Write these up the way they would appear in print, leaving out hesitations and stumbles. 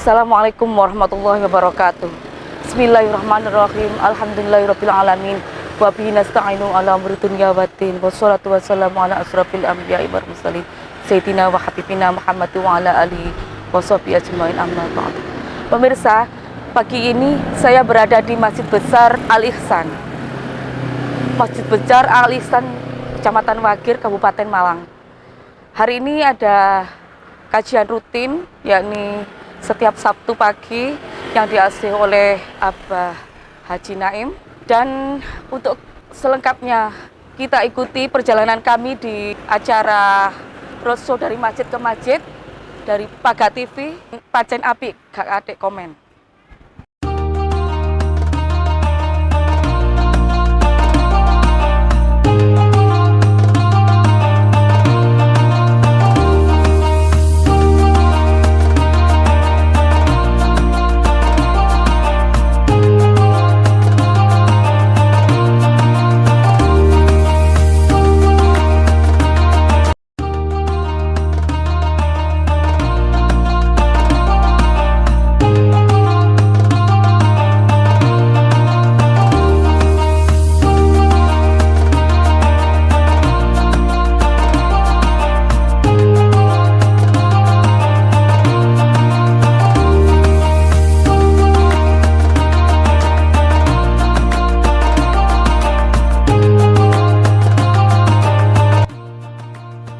Assalamualaikum warahmatullahi wabarakatuh. Bismillahirrahmanirrahim. Alhamdulillahirabbil alamin. Wa bihi nasta'inu ala umuri dunya waddin. Wassalatu wassalamu ala asrofil anbiya'i wal mursalin. Sayyidina wa habibina Muhammad wa ala alihi washabihi ajmain, amma ba'du. Pemirsa, pagi ini saya berada di Masjid Besar Al-Ihsan. Masjid Besar Al-Ihsan, Kecamatan Wagir, Kabupaten Malang. Hari ini ada kajian rutin, yakni setiap Sabtu pagi yang diasuh oleh Abah Haji Naim. Dan untuk selengkapnya kita ikuti perjalanan kami di acara roadshow dari masjid ke masjid dari Paga TV. Pacen api gak adik komen.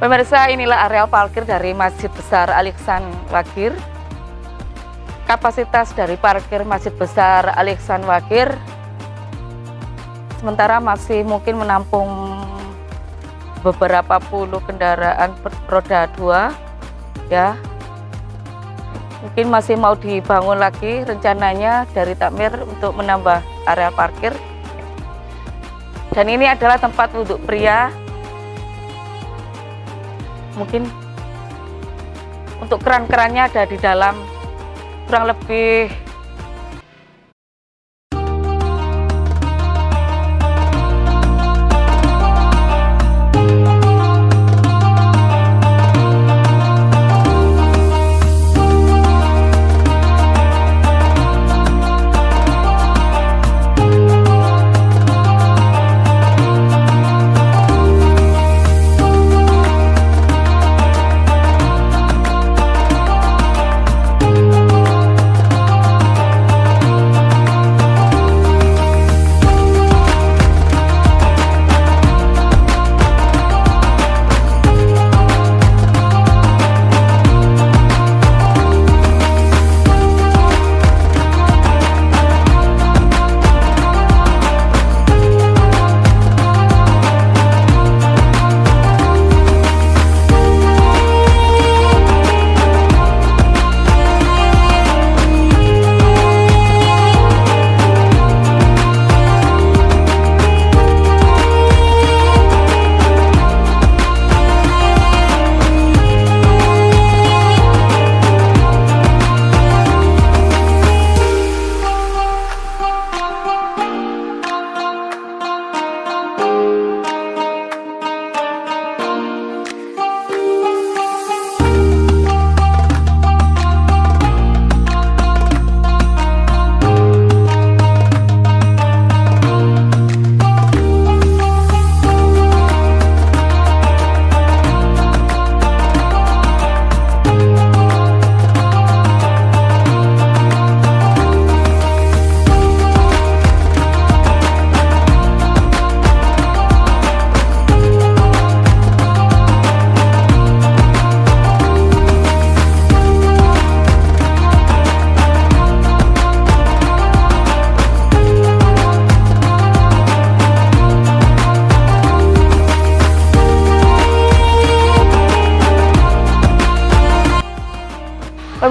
Pemirsa, inilah areal parkir dari Masjid Besar Al-Ihsan Wagir. Kapasitas dari parkir Masjid Besar Al-Ihsan Wagir sementara masih mungkin menampung beberapa puluh kendaraan roda 2 ya. Mungkin masih mau dibangun lagi rencananya dari takmir untuk menambah area parkir. Dan ini adalah tempat wudhu pria. Mungkin untuk keran-kerannya ada di dalam, kurang lebih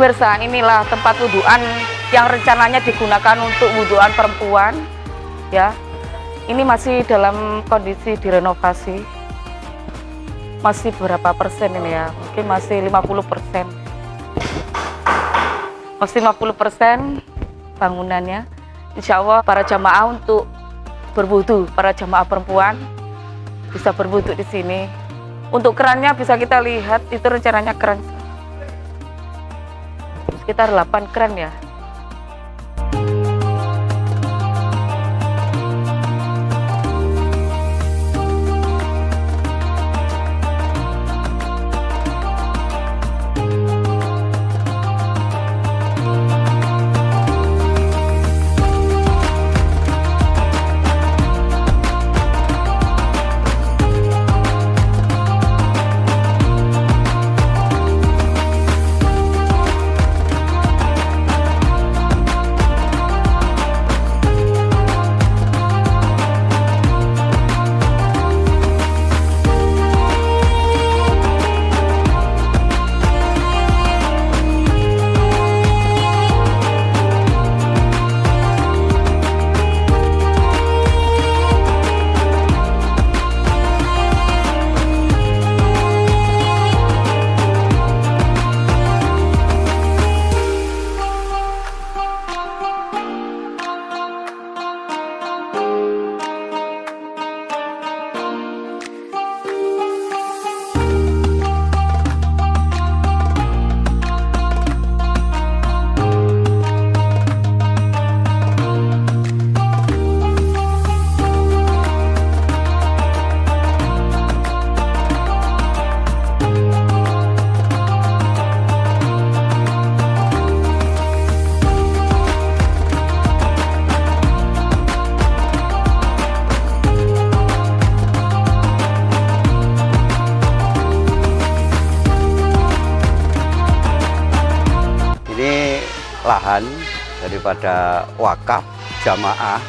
pemirsa, inilah tempat wudhuan yang rencananya digunakan untuk wudhuan perempuan ya. Ini masih dalam kondisi direnovasi. Masih berapa persen ini ya? Mungkin masih 50%. Masih 50% bangunannya. Insya Allah para jamaah untuk berwudhu, para jamaah perempuan bisa berwudhu di sini. Untuk kerannya bisa kita lihat, itu rencananya keran sekitar 8 kran ya. Lahan daripada wakaf jamaah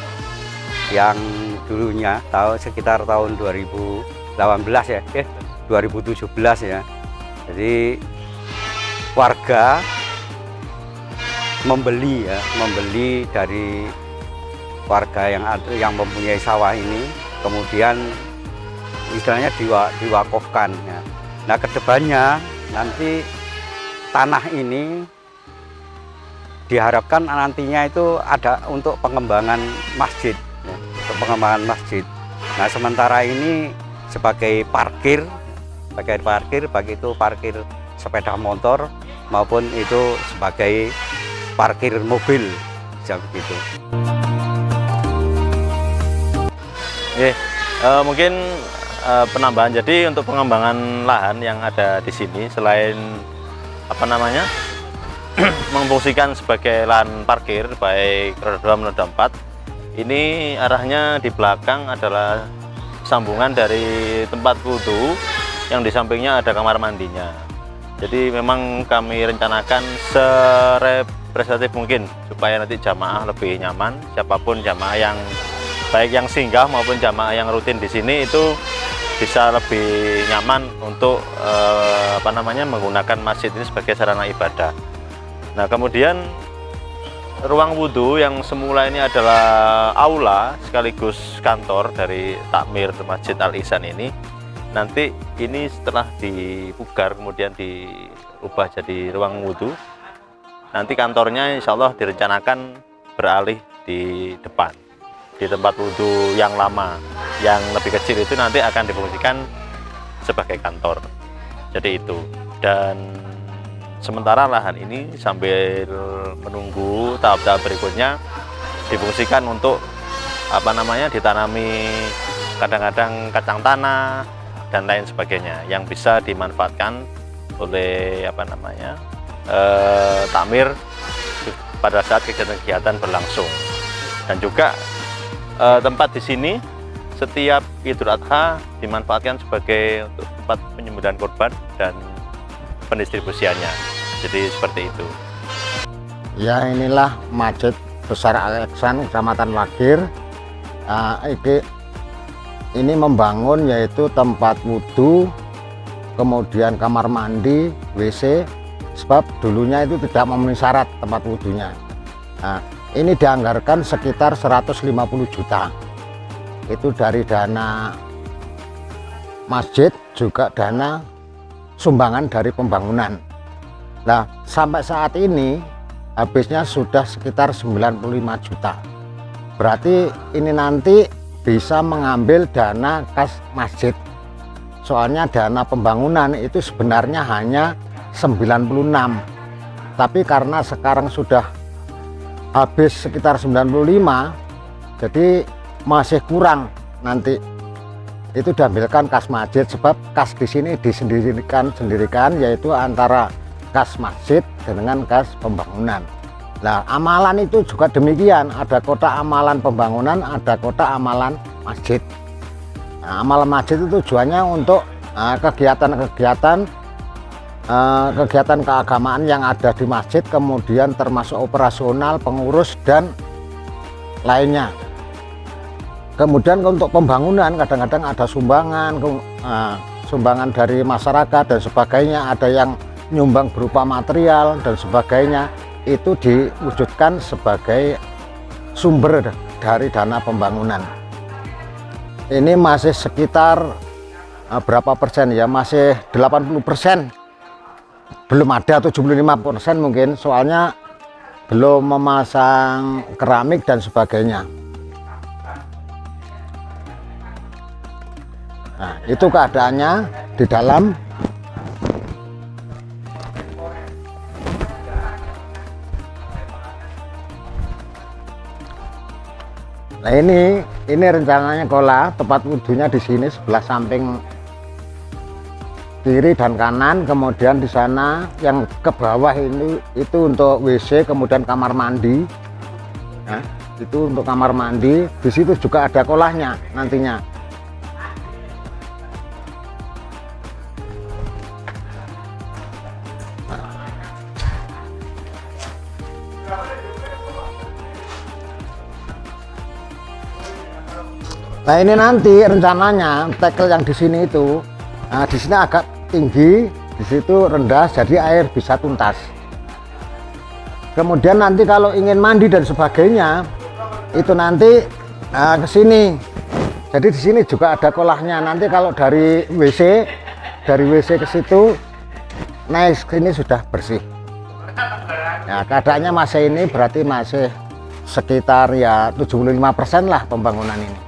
yang dulunya sekitar tahun 2018 ya, 2017 ya. Jadi warga membeli dari warga yang mempunyai sawah ini, kemudian istilahnya diwakafkan ya. Nah, kedepannya nanti tanah ini diharapkan nantinya itu ada untuk pengembangan masjid ya, untuk pengembangan masjid. Nah, sementara ini sebagai parkir baik itu parkir sepeda motor maupun itu sebagai parkir mobil, begitu. Mungkin penambahan, jadi untuk pengembangan lahan yang ada di sini selain memfungsikan sebagai lahan parkir baik roda 2 roda 4, ini arahnya di belakang adalah sambungan dari tempat wudhu yang di sampingnya ada kamar mandinya. Jadi memang kami rencanakan serepresentatif mungkin supaya nanti jamaah lebih nyaman, siapapun jamaah yang baik yang singgah maupun jamaah yang rutin di sini itu bisa lebih nyaman untuk menggunakan masjid ini sebagai sarana ibadah. Nah, kemudian ruang wudhu yang semula ini adalah aula sekaligus kantor dari takmir Masjid Al Ihsan ini, nanti ini setelah dipugar kemudian diubah jadi ruang wudhu, nanti kantornya insya Allah direncanakan beralih di depan, di tempat wudhu yang lama, yang lebih kecil itu nanti akan difungsikan sebagai kantor. Jadi itu. Dan sementara lahan ini sambil menunggu tahap-tahap berikutnya difungsikan untuk ditanami kadang-kadang kacang tanah dan lain sebagainya yang bisa dimanfaatkan oleh takmir pada saat kegiatan-kegiatan berlangsung. Dan juga tempat di sini setiap Idul Adha dimanfaatkan sebagai untuk tempat penyembelihan korban dan pendistribusiannya. Jadi seperti itu. Ya, inilah Masjid Besar Al Ihsan Kecamatan Wagir. Ini membangun yaitu tempat wudhu, kemudian kamar mandi, WC, sebab dulunya itu tidak memenuhi syarat tempat wudhunya. Nah, ini dianggarkan sekitar 150 juta. Itu dari dana masjid, juga dana sumbangan dari pembangunan. Nah, sampai saat ini habisnya sudah sekitar 95 juta. Berarti ini nanti bisa mengambil dana kas masjid. Soalnya dana pembangunan itu sebenarnya hanya 96. tapi karena sekarang sudah habis sekitar 95, jadi masih kurang nanti itu diambilkan kas masjid, sebab kas di sini disendirikan yaitu antara kas masjid dengan kas pembangunan. Nah, amalan itu juga demikian, ada kotak amalan pembangunan, ada kotak amalan masjid. Nah, amalan masjid itu tujuannya untuk kegiatan keagamaan yang ada di masjid, kemudian termasuk operasional, pengurus dan lainnya. Kemudian untuk pembangunan kadang-kadang ada sumbangan dari masyarakat dan sebagainya, ada yang nyumbang berupa material dan sebagainya, itu diwujudkan sebagai sumber dari dana pembangunan. Ini masih sekitar berapa persen ya, masih 80%, belum ada 75% mungkin, soalnya belum memasang keramik dan sebagainya. Nah, itu keadaannya di dalam. Nah, ini rencananya kola, tempat wudhunya di sini sebelah samping kiri dan kanan, kemudian di sana yang ke bawah ini itu untuk WC, kemudian kamar mandi. Nah, itu untuk kamar mandi. Di situ juga ada kolahnya nantinya. Nah, ini nanti rencananya tekel yang di sini itu, nah, di sini agak tinggi, di situ rendah, jadi air bisa tuntas. Kemudian nanti kalau ingin mandi dan sebagainya, itu nanti ke sini. Jadi di sini juga ada kolahnya. Nanti kalau dari WC ke situ, naik ke sini sudah bersih. Nah, keadaannya masih ini berarti masih sekitar ya 75% lah pembangunan ini.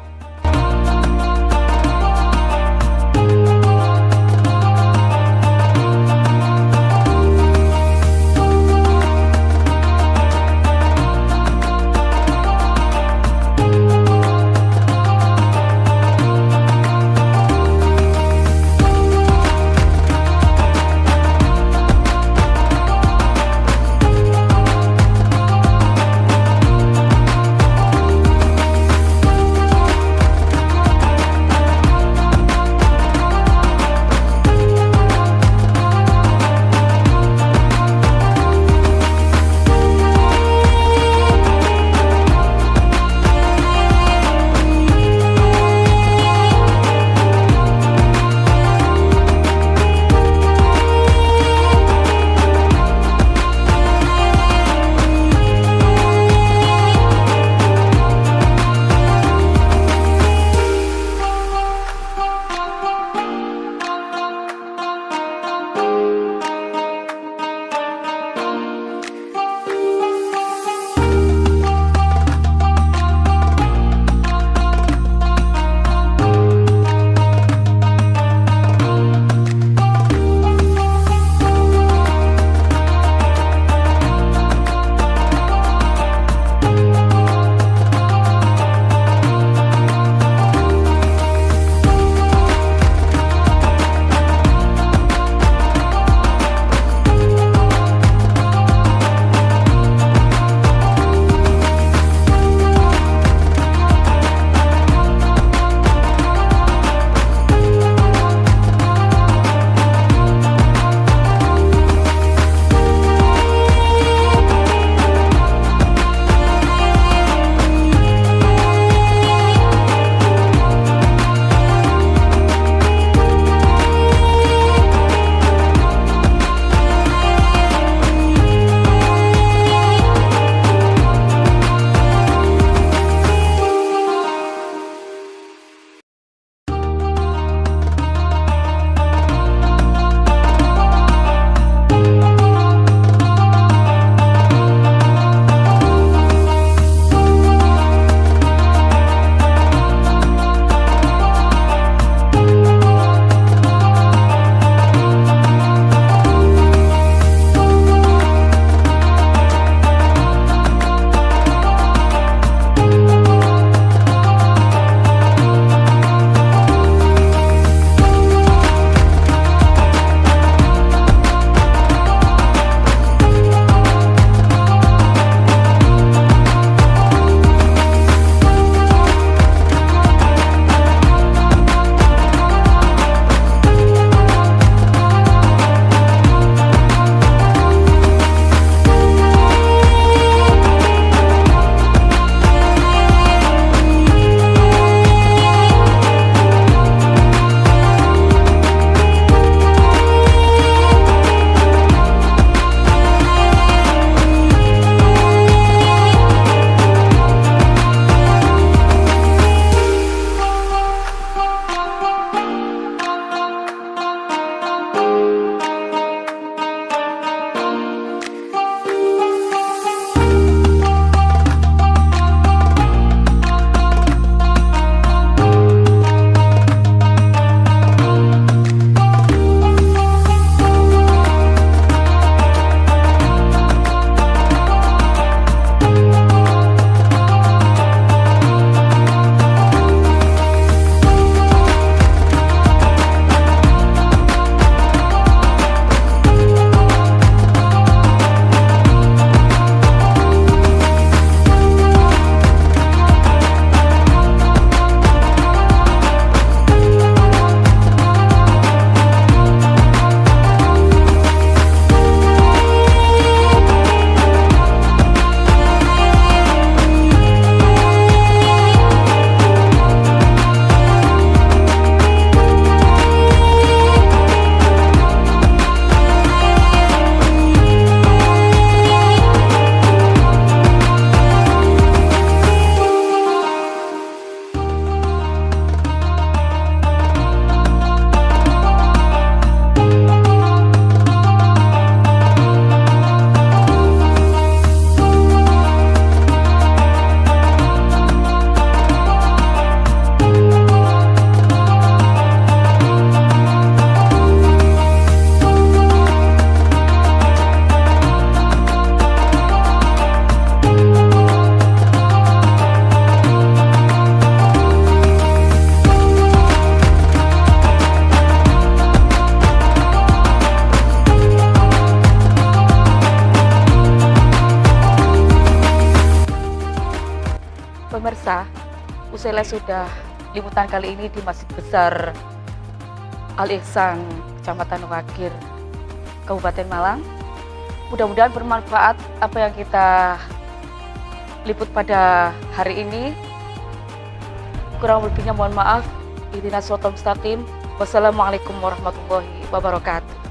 usai sudah liputan kali ini di Masjid Besar Al-Ihsan, Kecamatan Wakir, Kabupaten Malang. Mudah-mudahan bermanfaat apa yang kita liput pada hari ini. Kurang lebihnya mohon maaf. Ihdinas shiratal mustaqim. Wassalamualaikum warahmatullahi wabarakatuh.